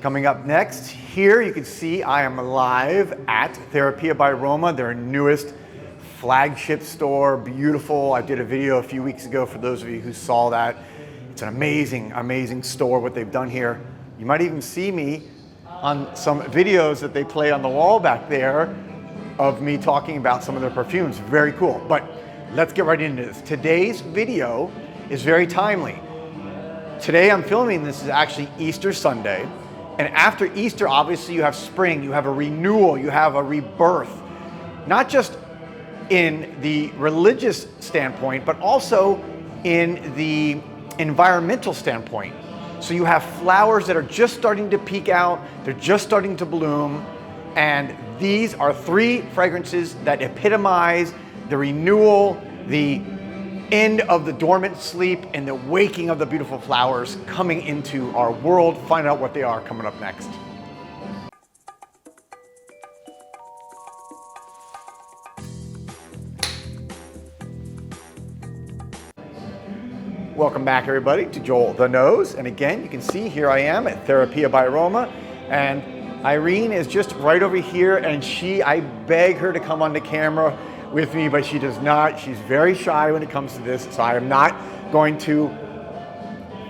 Coming up next, here you can see I am live at Therapia by Roma, their newest flagship store. Beautiful. I did a video a few weeks ago for those of you who saw that. It's an amazing, amazing store, what they've done here. You might even see me on some videos that they play on the wall back there of me talking about some of their perfumes. Very cool. But let's get right into this. Today's video is very timely. Today I'm filming this is actually Easter Sunday. And after Easter, obviously you have spring, you have a renewal, you have a rebirth. Not just in the religious standpoint, but also in the environmental standpoint. So you have flowers that are just starting to peek out, they're just starting to bloom, and these are three fragrances that epitomize the renewal, the end of the dormant sleep, and the waking of the beautiful flowers coming into our world. Find out what they are coming up next. Welcome back, everybody, to JoelTheNose. And again, you can see here I am at Therapia by Roma, and Irene is just right over here, and I beg her to come on the camera with me, but she does not. She's very shy when it comes to this, so I am not going to,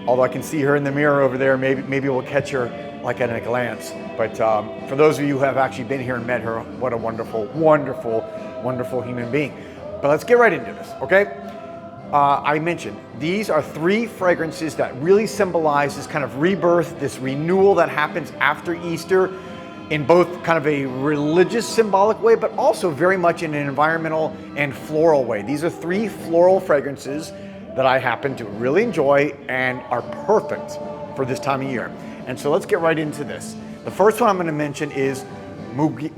although I can see her in the mirror over there, maybe we'll catch her like at a glance. But for those of you who have actually been here and met her, what a wonderful, wonderful, wonderful human being. But let's get right into this, okay? I mentioned, these are three fragrances that really symbolize this kind of rebirth, this renewal that happens after Easter in both kind of a religious symbolic way, but also very much in an environmental and floral way. These are three floral fragrances that I happen to really enjoy and are perfect for this time of year. And so let's get right into this. The first one I'm going to mention is Muge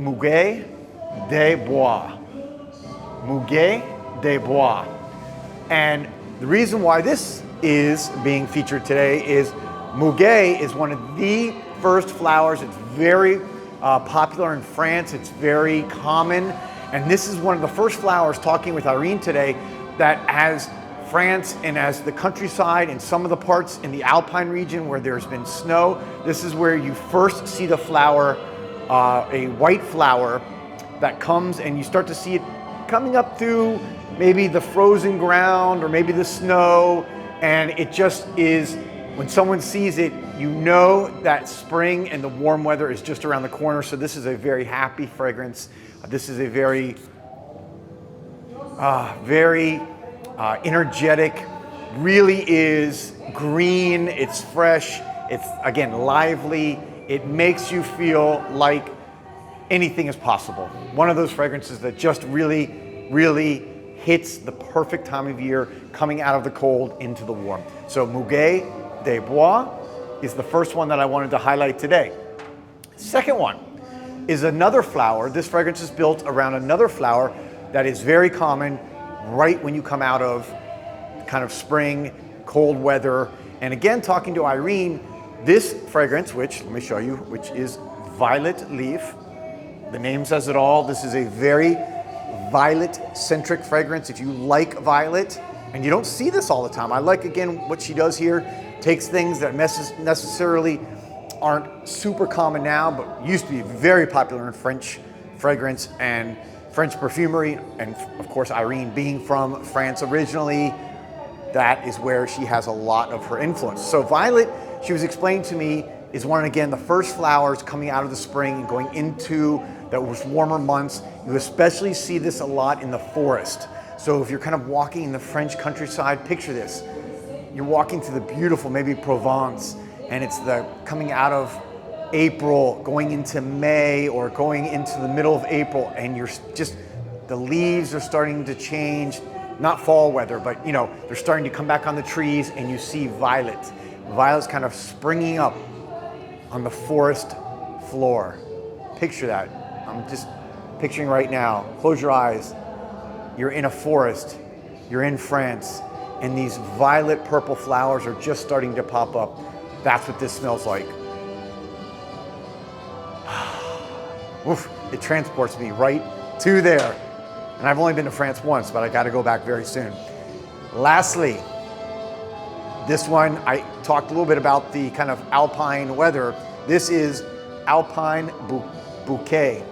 de Bois. Muge de Bois. And the reason why this is being featured today is Muguet is one of the first flowers. It's very popular in France. It's very common. And this is one of the first flowers, talking with Irene today, that as France and as the countryside and some of the parts in the Alpine region where there's been snow, this is where you first see the flower, a white flower that comes, and you start to see it coming up through maybe the frozen ground or maybe the snow, and it just is, when someone sees it, you know that spring and the warm weather is just around the corner. So this is a very happy fragrance. This is a very energetic, really is green, it's fresh, it's again lively, it makes you feel like anything is possible. One of those fragrances that just really, really hits the perfect time of year, coming out of the cold into the warm. So Muge de Bois is the first one that I wanted to highlight today. Second one is another flower. This fragrance is built around another flower that is very common right when you come out of kind of spring, cold weather. And again, talking to Irene, this fragrance, which, let me show you, which is Violet Leaf. The name says it all. This is a very violet-centric fragrance. If you like violet, and you don't see this all the time, I like, again, what she does here, takes things that necessarily aren't super common now, but used to be very popular in French fragrance and French perfumery, and of course Irene being from France originally, that is where she has a lot of her influence. So violet, she was explaining to me, is one, again, the first flowers coming out of the spring and going into those warmer months. You especially see this a lot in the forest. So if you're kind of walking in the French countryside, picture this. You're walking through the beautiful, maybe Provence, and it's the coming out of April, going into May, or going into the middle of April, and you're just, the leaves are starting to change, not fall weather, but you know, they're starting to come back on the trees, and you see violet. Violet's kind of springing up on the forest floor. Picture that. I'm just picturing right now. Close your eyes. You're in a forest. You're in France, and these violet purple flowers are just starting to pop up. That's what this smells like. Oof, it transports me right to there. And I've only been to France once, but I got to go back very soon. Lastly, this one, I talked a little bit about the kind of alpine weather. This is Alpine Bouquet.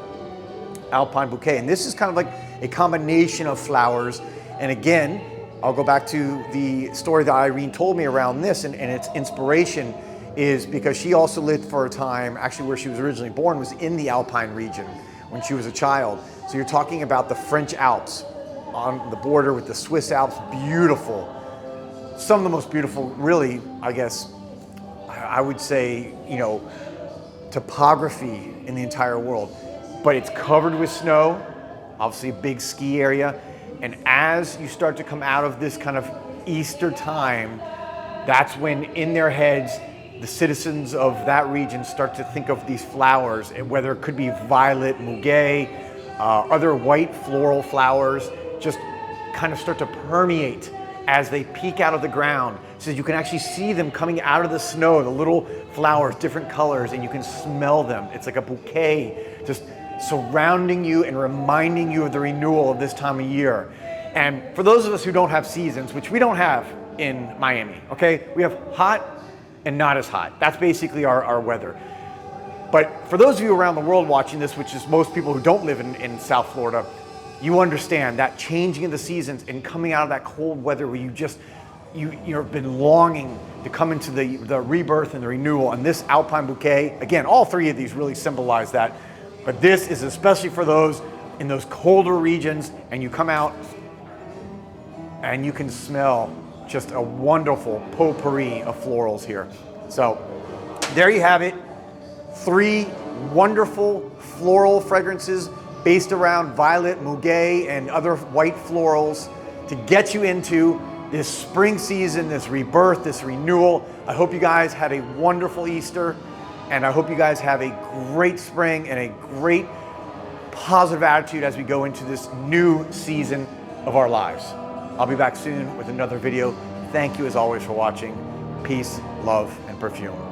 Alpine Bouquet. And this is kind of like a combination of flowers. And again, I'll go back to the story that Irene told me around this, and its inspiration is because she also lived for a time, actually where she was originally born was in the Alpine region when she was a child. So you're talking about the French Alps on the border with the Swiss Alps, beautiful. Some of the most beautiful, really, I guess, I would say, you know, topography in the entire world. But it's covered with snow, obviously a big ski area. And as you start to come out of this kind of Easter time, that's when in their heads, the citizens of that region start to think of these flowers, whether it could be violet, muguet, other white floral flowers, just kind of start to permeate as they peek out of the ground. So you can actually see them coming out of the snow, the little flowers, different colors, and you can smell them. It's like a bouquet just surrounding you and reminding you of the renewal of this time of year. And for those of us who don't have seasons, which we don't have in Miami, okay? We have hot and not as hot. That's basically our weather. But for those of you around the world watching this, which is most people who don't live in South Florida, you understand that changing of the seasons and coming out of that cold weather where you've been longing to come into the rebirth and the renewal. And this Alpine Bouquet, again, all three of these really symbolize that. But this is especially for those in those colder regions, and you come out and you can smell just a wonderful potpourri of florals here. So there you have it. 3 wonderful floral fragrances based around violet, muguet, and other white florals to get you into this spring season, this rebirth, this renewal. I hope you guys had a wonderful Easter, and I hope you guys have a great spring and a great positive attitude as we go into this new season of our lives. I'll be back soon with another video. Thank you as always for watching. Peace, love, and perfume.